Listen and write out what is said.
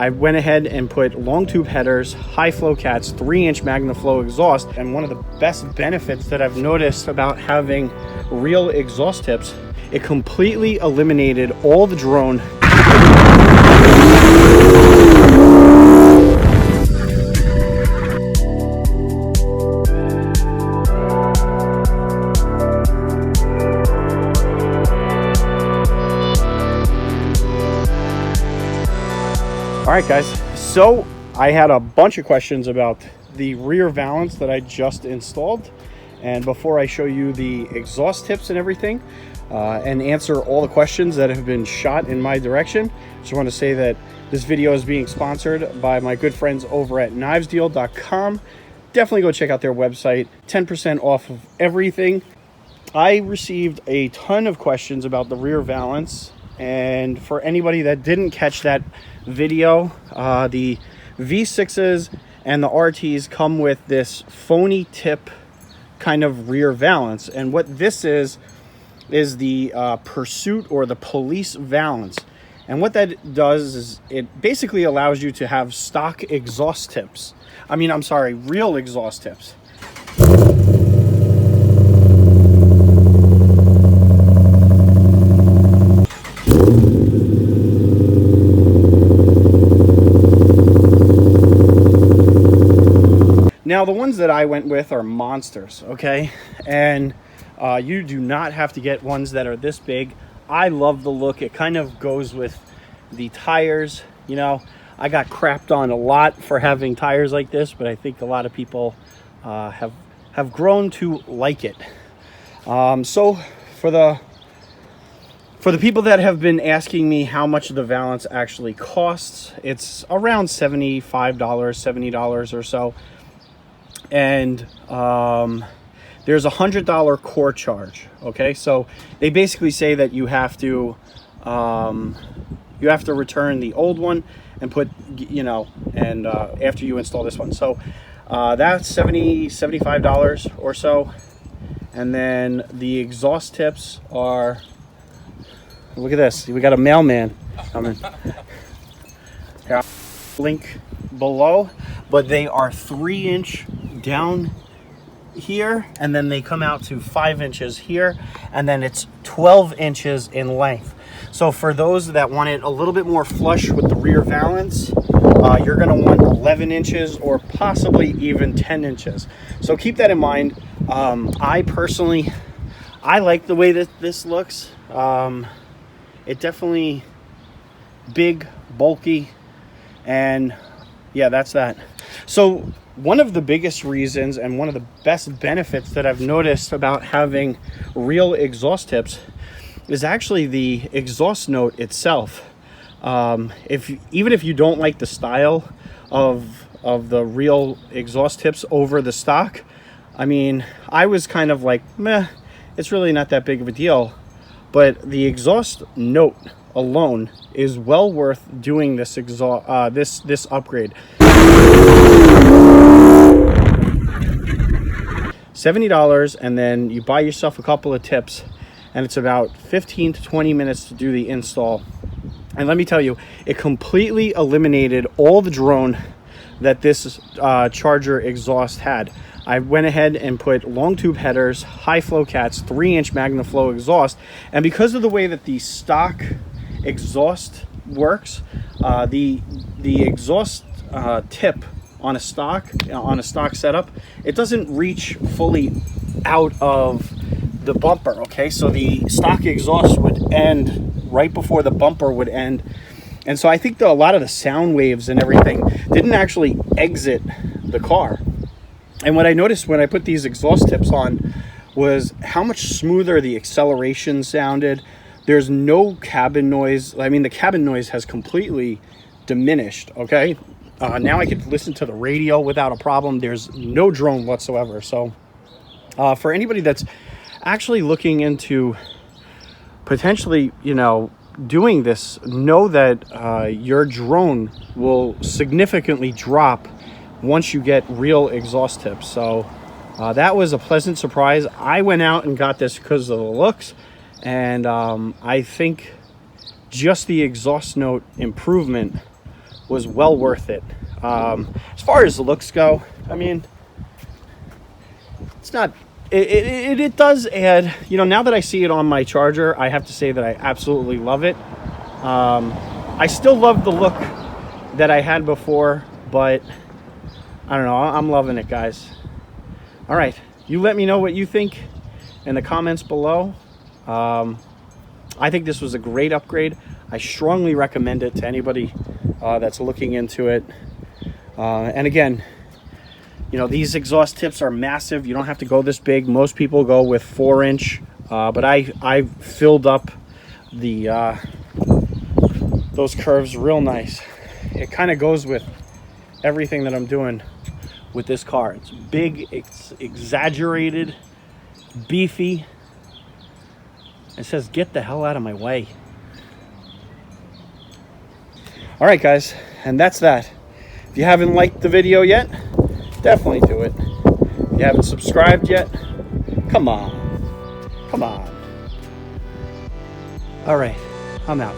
I went ahead and put long tube headers, high flow cats, 3-inch MagnaFlow exhaust. And one of the best benefits that I've noticed about having real exhaust tips, it completely eliminated all the drone. All right, guys, so I had a bunch of questions about the rear valance that I just installed. And before I show you the exhaust tips and everything, and answer all the questions that have been shot in my direction, I just want to say that this video is being sponsored by my good friends over at knivesdeal.com. Definitely go check out their website, 10% off of everything. I received a ton of questions about the rear valance, and for anybody that didn't catch that video, the V6s and the RTs come with this phony tip kind of rear valance, and what this is the pursuit or the police valance. And what that does is it basically allows you to have stock exhaust tips. Real exhaust tips. Now, the ones that I went with are monsters, okay? And you do not have to get ones that are this big. I love the look. It kind of goes with the tires. You know, I got crapped on a lot for having tires like this, but I think a lot of people have grown to like it. So for the people that have been asking me how much the valance actually costs, it's around $75, $70 or so. And there's $100 core charge. Okay, so they basically say that you have to return the old one and put, and after you install this one. So that's $75 or so. And then the exhaust tips are, look at this, we got a mailman coming. Here, link below, but they are 3-inch down here, and then they come out to 5 inches here, and then it's 12 inches in length. So for those that want it a little bit more flush with the rear valance, you're going to want 11 inches or possibly even 10 inches. So keep that in mind. I personally like the way that this looks. It definitely big, bulky, and yeah, that's that. So one of the biggest reasons and one of the best benefits that I've noticed about having real exhaust tips is actually the exhaust note itself. Even if you don't like the style of the real exhaust tips over the stock, I was kind of like, meh, it's really not that big of a deal. But the exhaust note alone is well worth doing this this upgrade. $70, and then you buy yourself a couple of tips, and it's about 15 to 20 minutes to do the install. And let me tell you, it completely eliminated all the drone that this Charger exhaust had. I went ahead and put long tube headers, high flow cats, 3-inch MagnaFlow exhaust, and because of the way that the stock exhaust works, the exhaust tip on a stock setup, it doesn't reach fully out of the bumper. Okay, so the stock exhaust would end right before the bumper would end, and so I think a lot of the sound waves and everything didn't actually exit the car. And what I noticed when I put these exhaust tips on was how much smoother the acceleration sounded. There's no cabin noise. The cabin noise has completely diminished. Okay, now I could listen to the radio without a problem. There's no drone whatsoever. So for anybody that's actually looking into potentially, doing this, know that your drone will significantly drop once you get real exhaust tips. So that was a pleasant surprise. I went out and got this because of the looks, and I think just the exhaust note improvement was well worth it. As far as looks go, I mean, it's not, it does add, you know, now that I see it on my Charger, I have to say that I absolutely love it. I still love the look that I had before, but I don't know, I'm loving it, guys. All right, you let me know what you think in the comments below. I think this was a great upgrade. I strongly recommend it to anybody that's looking into it. And again, you know, these exhaust tips are massive. You don't have to go this big. Most people go with 4-inch, but I filled up the those curves real nice. It kind of goes with everything that I'm doing with this car. It's big, it's exaggerated, beefy. It says, "Get the hell out of my way." All right, guys, and that's that. If you haven't liked the video yet, definitely do it. If you haven't subscribed yet, come on. Come on. All right, I'm out.